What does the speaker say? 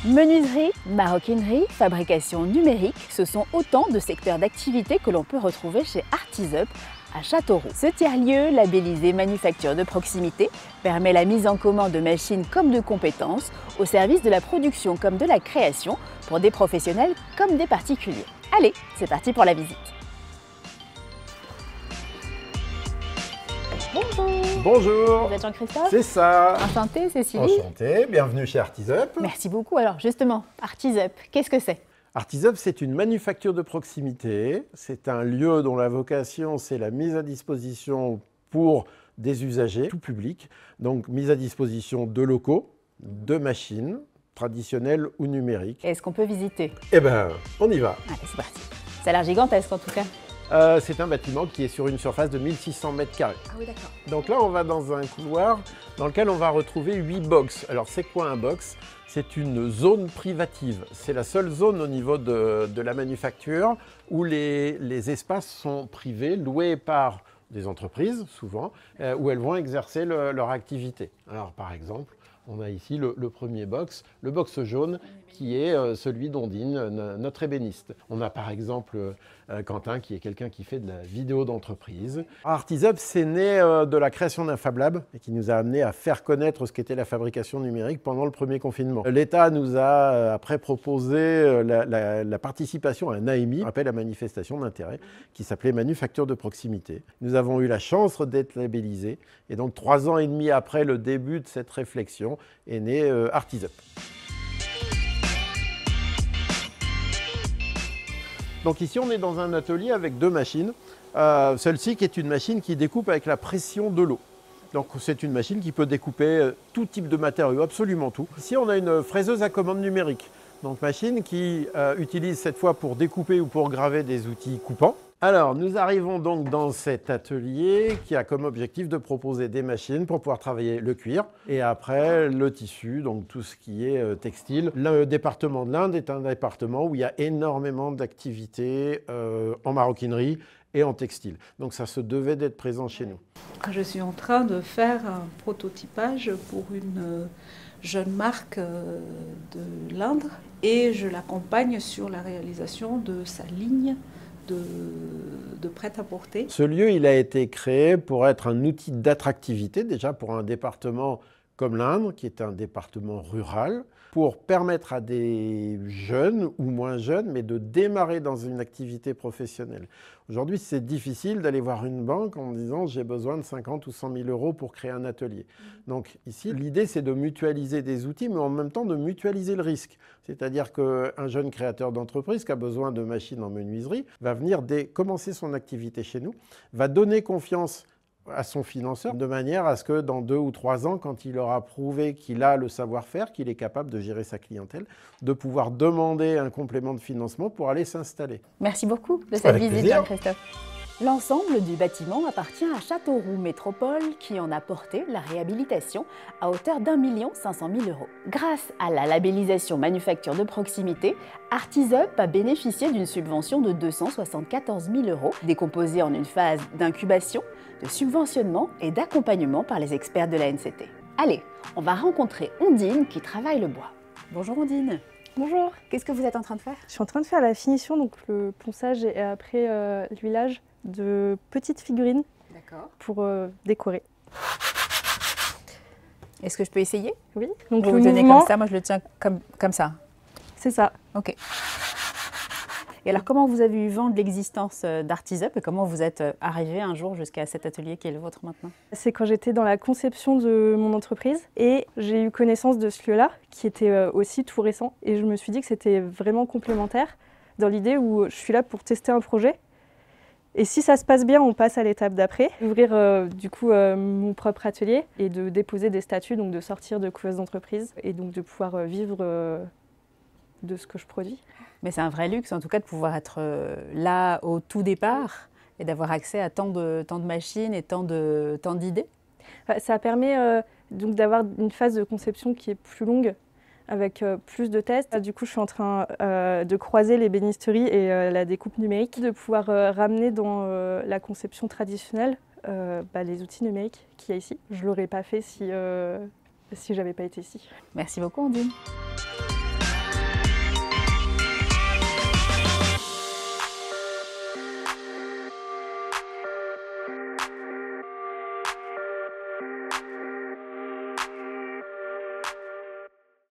Menuiserie, maroquinerie, fabrication numérique, ce sont autant de secteurs d'activité que l'on peut retrouver chez Artisup à Châteauroux. Ce tiers-lieu, labellisé manufacture de proximité, permet la mise en commun de machines comme de compétences au service de la production comme de la création pour des professionnels comme des particuliers. Allez, c'est parti pour la visite. Bonjour. Bonjour. Vous êtes Jean-Christophe? C'est ça. Enchanté, Cécilie. Enchanté, bienvenue chez Artisup. Merci beaucoup. Alors justement, Artisup, qu'est-ce que c'est? Artisup, c'est une manufacture de proximité. C'est un lieu dont la vocation, c'est la mise à disposition pour des usagers, tout public. Donc, mise à disposition de locaux, de machines, traditionnelles ou numériques. Est-ce qu'on peut visiter? Eh bien, on y va. Allez, c'est parti. Ça a l'air gigantesque en tout cas. C'est un bâtiment qui est sur une surface de 1600 mètres carrés. Ah oui, d'accord. Donc là, on va dans un couloir dans lequel on va retrouver 8 box. Alors, c'est quoi un box? C'est une zone privative. C'est la seule zone au niveau de la manufacture où les espaces sont privés, loués par des entreprises, souvent, où elles vont exercer leur activité. Alors, par exemple, on a ici le premier box, le box jaune, qui est celui d'Ondine, notre ébéniste. On a par exemple Quentin, qui est quelqu'un qui fait de la vidéo d'entreprise. Artisup, c'est né de la création d'un Fab Lab et qui nous a amené à faire connaître ce qu'était la fabrication numérique pendant le premier confinement. L'État nous a après proposé la participation à un AMI, appel à manifestation d'intérêt, qui s'appelait Manufacture de proximité. Nous avons eu la chance d'être labellisés et donc 3 ans et demi après le début de cette réflexion est né Artisup. Donc ici, on est dans un atelier avec 2 machines. Celle-ci qui est une machine qui découpe avec la pression de l'eau. Donc c'est une machine qui peut découper tout type de matériaux, absolument tout. Ici, on a une fraiseuse à commande numérique. Donc machine qui utilise cette fois pour découper ou pour graver des outils coupants. Alors, nous arrivons donc dans cet atelier qui a comme objectif de proposer des machines pour pouvoir travailler le cuir et après le tissu, donc tout ce qui est textile. Le département de l'Inde est un département où il y a énormément d'activités en maroquinerie et en textile. Donc ça se devait d'être présent chez nous. Je suis en train de faire un prototypage pour une jeune marque de l'Inde et je l'accompagne sur la réalisation de sa ligne de prêt-à-porter. Ce lieu, il a été créé pour être un outil d'attractivité, déjà pour un département comme l'Indre, qui est un département rural, pour permettre à des jeunes ou moins jeunes, mais de démarrer dans une activité professionnelle. Aujourd'hui, c'est difficile d'aller voir une banque en disant « j'ai besoin de 50 ou 100 000 euros pour créer un atelier ». Donc ici, l'idée, c'est de mutualiser des outils, mais en même temps de mutualiser le risque. C'est-à-dire qu'un jeune créateur d'entreprise qui a besoin de machines en menuiserie va venir commencer son activité chez nous, va donner confiance à son financeur de manière à ce que dans 2 ou 3 ans, quand il aura prouvé qu'il a le savoir-faire, qu'il est capable de gérer sa clientèle, de pouvoir demander un complément de financement pour aller s'installer. Merci beaucoup de cette Avec visite, plaisir. Jean-Christophe. L'ensemble du bâtiment appartient à Châteauroux Métropole qui en a porté la réhabilitation à hauteur d'1 500 000 €. Grâce à la labellisation manufacture de proximité, Artisup a bénéficié d'une subvention de 274 000 €, décomposée en une phase d'incubation, de subventionnement et d'accompagnement par les experts de la NCT. Allez, on va rencontrer Ondine qui travaille le bois. Bonjour Ondine. Bonjour. Qu'est-ce que vous êtes en train de faire? Je suis en train de faire la finition, donc le ponçage et après l'huilage de petites figurines pour décorer. Est-ce que je peux essayer? Oui. Donc Vous le le tenez mouvement, comme ça, moi je le tiens comme ça. c'est ça. Ok. Et alors comment vous avez eu vent de l'existence d'Artisup et comment vous êtes arrivé un jour jusqu'à cet atelier qui est le vôtre maintenant? C'est quand j'étais dans la conception de mon entreprise et j'ai eu connaissance de ce lieu-là qui était aussi tout récent et je me suis dit que c'était vraiment complémentaire dans l'idée où je suis là pour tester un projet. Et si ça se passe bien, on passe à l'étape d'après, ouvrir mon propre atelier et de déposer des statuts, donc de sortir de couveuse d'entreprise et donc de pouvoir vivre de ce que je produis. Mais c'est un vrai luxe en tout cas de pouvoir être là au tout départ et d'avoir accès à tant de machines et tant d'idées. Ça permet donc d'avoir une phase de conception qui est plus longue avec plus de tests. Du coup, je suis en train de croiser l'ébénisterie et la découpe numérique, de pouvoir ramener dans la conception traditionnelle les outils numériques qu'il y a ici. Je ne l'aurais pas fait si j'avais pas été ici. Merci beaucoup Ondine.